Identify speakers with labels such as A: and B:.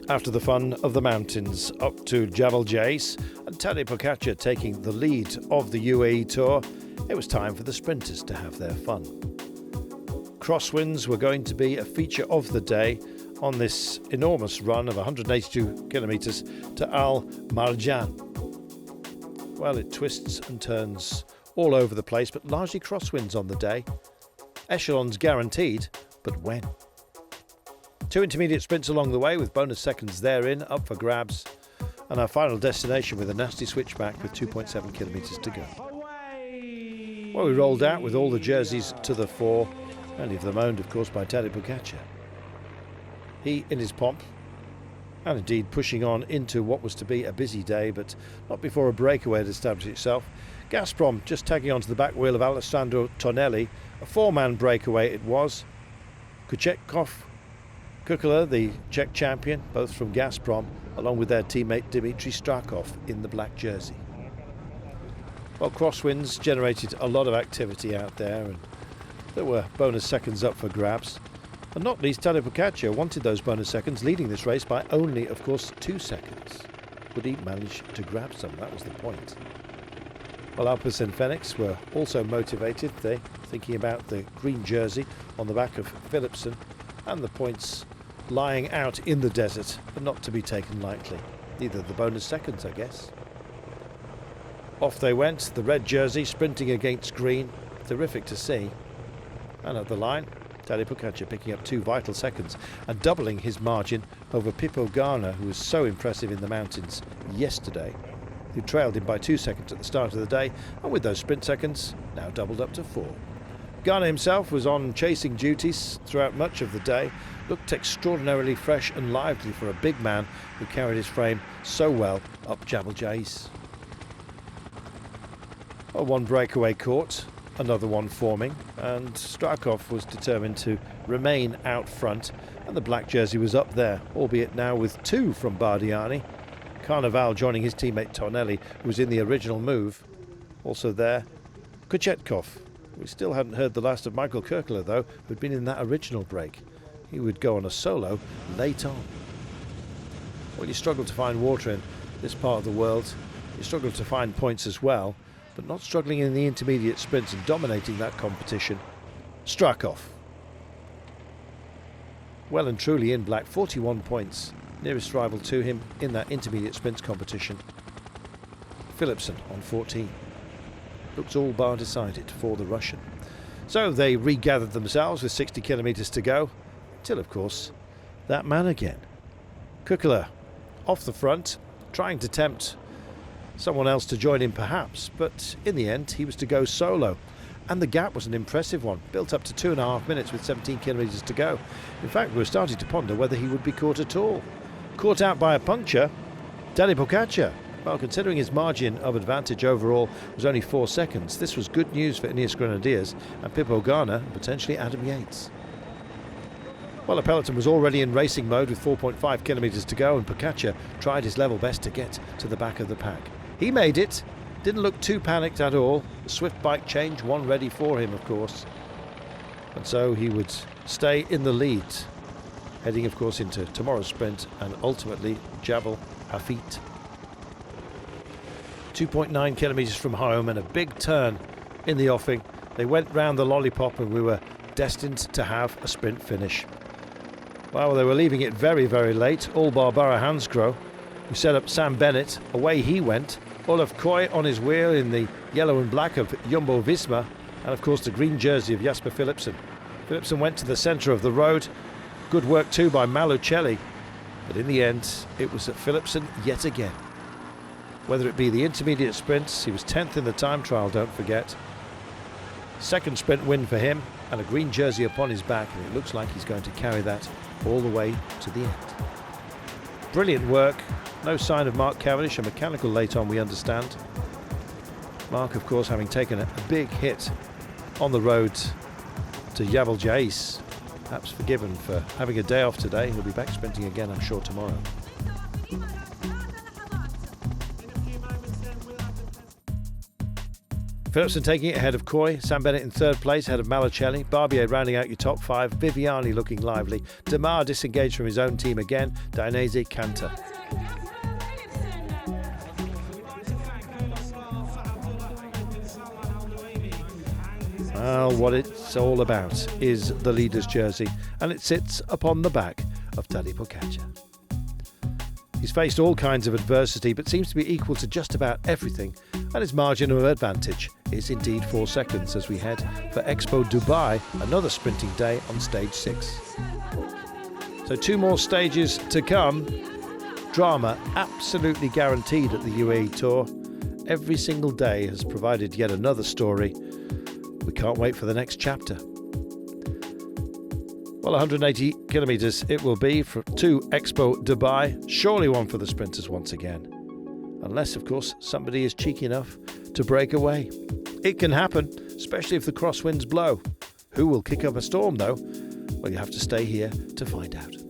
A: After the fun of the mountains up to Jabal Jais and Tadej Pogačar taking the lead of the UAE Tour, it was time for the sprinters to have their fun. Crosswinds were going to be a feature of the day on this enormous run of 182 kilometres to Al Marjan. Well, it twists and turns all over the place, but largely crosswinds on the day. Echelons guaranteed, but when? 2 intermediate sprints along the way with bonus seconds therein up for grabs, and our final destination with a nasty switchback with 2.7 kilometres to go. Well, we rolled out with all the jerseys to the fore, only of them owned, of course, by Tadej Pogačar. He in his pomp, and indeed pushing on into what was to be a busy day, but not before a breakaway had established itself. Gazprom just tagging onto the back wheel of Alessandro Tonelli. A 4-man breakaway it was. Kuchetkov, Kukula, the Czech champion, both from Gazprom, along with their teammate Dmitry Strakov in the black jersey. Well, crosswinds generated a lot of activity out there, and there were bonus seconds up for grabs. And not least, Tadej Pogačar wanted those bonus seconds, leading this race by only, of course, 2 seconds. Would he manage to grab some? That was the point. Well, Alpes and Phoenix were also motivated. They thinking about the green jersey on the back of Philipsen and the points lying out in the desert, but not to be taken lightly. Neither the bonus seconds, I guess. Off they went, the red jersey sprinting against green. Terrific to see. And at the line, Tadej Pogačar picking up 2 vital seconds and doubling his margin over Pippo Ganna, who was so impressive in the mountains yesterday, who trailed him by 2 seconds at the start of the day, and with those sprint seconds now doubled up to 4. Ganna himself was on chasing duties throughout much of the day, looked extraordinarily fresh and lively for a big man who carried his frame so well up Jabal Jais. Well, one breakaway caught, another one forming, and Strakov was determined to remain out front, and the black jersey was up there, albeit now with 2 from Bardiani. Carnival joining his teammate Tonelli, who was in the original move. Also there, Kuchetkov. We still hadn't heard the last of Michael Kukula, though, who'd been in that original break. He would go on a solo late on. Well, you struggle to find water in this part of the world. You struggle to find points as well, but not struggling in the intermediate sprints and dominating that competition. Strakov. Well and truly in black, 41 points. Nearest rival to him in that intermediate sprints competition. Philipsen on 14. Looks all bar decided for the Russian. So they regathered themselves with 60 kilometres to go, till of course that man again. Kukula off the front, trying to tempt someone else to join him perhaps, but in the end he was to go solo, and the gap was an impressive one, built up to 2.5 minutes with 17 kilometres to go. In fact, we were starting to ponder whether he would be caught at all. Caught out by a puncture, Tadej Pogačar. Well, considering his margin of advantage overall was only 4 seconds, this was good news for Ineos Grenadiers and Pippo Ganna and potentially Adam Yates. Well, the peloton was already in racing mode with 4.5 kilometres to go, and Pogačar tried his level best to get to the back of the pack. He made it, didn't look too panicked at all. A swift bike change, one ready for him, of course. And so he would stay in the lead, heading, of course, into tomorrow's sprint and ultimately Jabal Hafit. 2.9 kilometres from home and a big turn in the offing. They went round the lollipop and we were destined to have a sprint finish. Well, they were leaving it very, very late. All bar Bora Hansgrohe, who set up Sam Bennett. Away he went. Olaf Koy on his wheel in the yellow and black of Jumbo-Visma, and of course the green jersey of Jasper Philipsen. Philipsen went to the centre of the road. Good work too by Malucelli, but in the end it was at Philipsen yet again. Whether it be the intermediate sprints, he was 10th in the time trial, don't forget. Second sprint win for him, and a green jersey upon his back, and it looks like he's going to carry that all the way to the end. Brilliant work. No sign of Mark Cavendish, a mechanical late on, we understand. Mark, of course, having taken a big hit on the road to Jabal Jais. Perhaps forgiven for having a day off today. He'll be back sprinting again, I'm sure, tomorrow. Philipson taking it ahead of Coy, Sam Bennett in third place ahead of Malacelli, Barbier rounding out your top five, Viviani looking lively, Demar disengaged from his own team again, Dainese Cantor. Well, what it's all about is the leader's jersey, and it sits upon the back of Tadej Pogačar. He's faced all kinds of adversity, but seems to be equal to just about everything, and his margin of advantage is indeed 4 seconds as we head for Expo Dubai, another sprinting day on stage 6. So 2 more stages to come. Drama absolutely guaranteed at the UAE Tour. Every single day has provided yet another story. We can't wait for the next chapter. Well, 180 kilometres it will be to Expo Dubai. Surely one for the sprinters once again. Unless, of course, somebody is cheeky enough to break away. It can happen, especially if the crosswinds blow. Who will kick up a storm, though? Well, you have to stay here to find out.